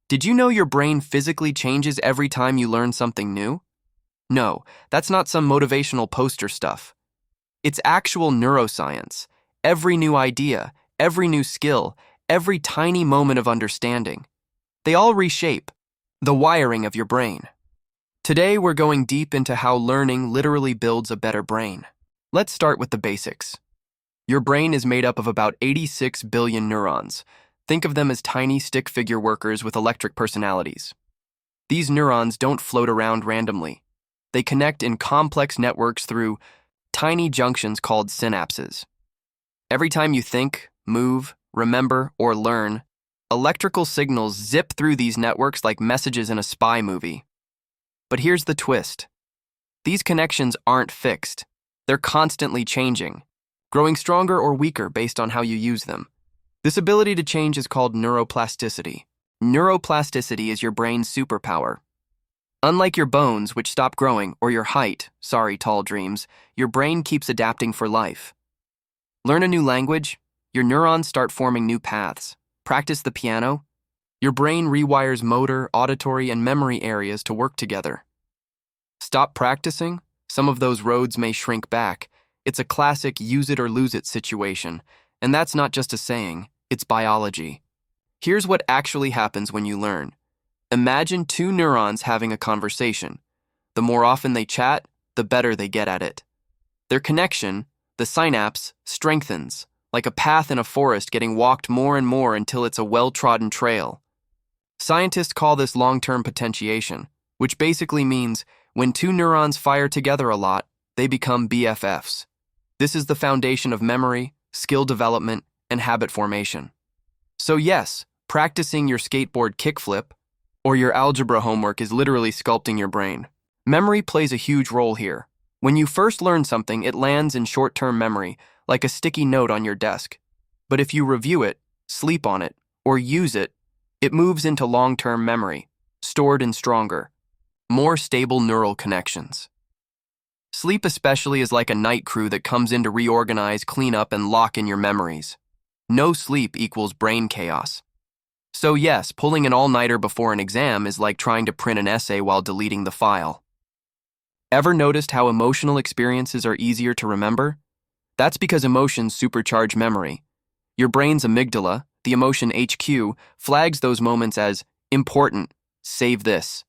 Did you know your brain physically changes every time you learn something new? No, that's not some motivational poster stuff. It's actual neuroscience. Every new idea, every new skill, every tiny moment of understanding. They all reshape the wiring of your brain. Today, we're going deep into how learning literally builds a better brain. Let's start with the basics. Your brain is made up of about 86 billion neurons. Think of them as tiny stick figure workers with electric personalities. These neurons don't float around randomly. They connect in complex networks through tiny junctions called synapses. Every time you think, move, remember, or learn, electrical signals zip through these networks like messages in a spy movie. But here's the twist. These connections aren't fixed. They're constantly changing, growing stronger or weaker based on how you use them. This ability to change is called neuroplasticity. Neuroplasticity is your brain's superpower. Unlike your bones, which stop growing, or your height, sorry, tall dreams, your brain keeps adapting for life. Learn a new language, your neurons start forming new paths. Practice the piano, your brain rewires motor, auditory, and memory areas to work together. Stop practicing, some of those roads may shrink back. It's a classic use it or lose it situation. And that's not just a saying, it's biology. Here's what actually happens when you learn. Imagine two neurons having a conversation. The more often they chat, the better they get at it. Their connection, the synapse, strengthens, like a path in a forest getting walked more and more until it's a well-trodden trail. Scientists call this long-term potentiation, which basically means when two neurons fire together a lot, they become BFFs. This is the foundation of memory, skill development, and habit formation. So yes, practicing your skateboard kickflip or your algebra homework is literally sculpting your brain. Memory plays a huge role here. When you first learn something, it lands in short-term memory, like a sticky note on your desk. But if you review it, sleep on it, or use it, it moves into long-term memory, stored in stronger, more stable neural connections. Sleep especially is like a night crew that comes in to reorganize, clean up, and lock in your memories. No sleep equals brain chaos. So yes, pulling an all-nighter before an exam is like trying to print an essay while deleting the file. Ever noticed how emotional experiences are easier to remember? That's because emotions supercharge memory. Your brain's amygdala, the emotion HQ, flags those moments as important, save this.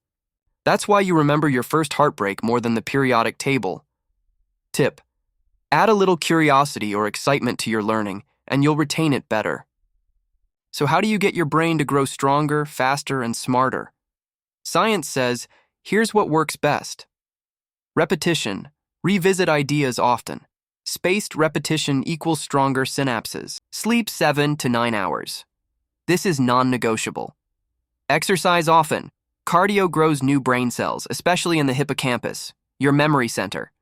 That's why you remember your first heartbreak more than the periodic table. Tip: add a little curiosity or excitement to your learning, and you'll retain it better. So how do you get your brain to grow stronger, faster, and smarter? Science says, here's what works best. Repetition. Revisit ideas often. Spaced repetition equals stronger synapses. Sleep 7 to 9 hours. This is non-negotiable. Exercise often. Cardio grows new brain cells, especially in the hippocampus, your memory center.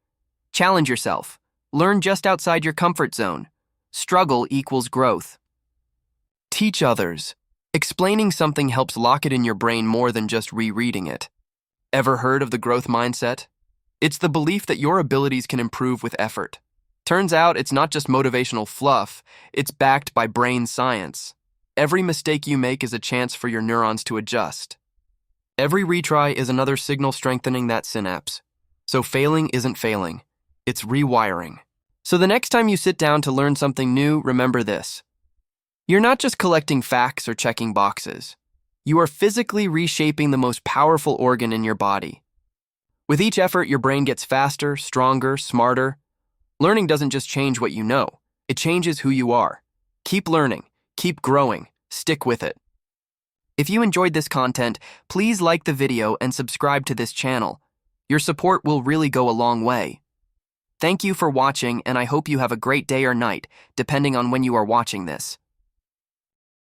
Challenge yourself. Learn just outside your comfort zone. Struggle equals growth. Teach others. Explaining something helps lock it in your brain more than just rereading it. Ever heard of the growth mindset? It's the belief that your abilities can improve with effort. Turns out it's not just motivational fluff, it's backed by brain science. Every mistake you make is a chance for your neurons to adjust. Every retry is another signal strengthening that synapse. So failing isn't failing, it's rewiring. So the next time you sit down to learn something new, remember this. You're not just collecting facts or checking boxes. You are physically reshaping the most powerful organ in your body. With each effort, your brain gets faster, stronger, smarter. Learning doesn't just change what you know, it changes who you are. Keep learning, keep growing, stick with it. If you enjoyed this content, please like the video and subscribe to this channel. Your support will really go a long way. Thank you for watching, and I hope you have a great day or night, depending on when you are watching this.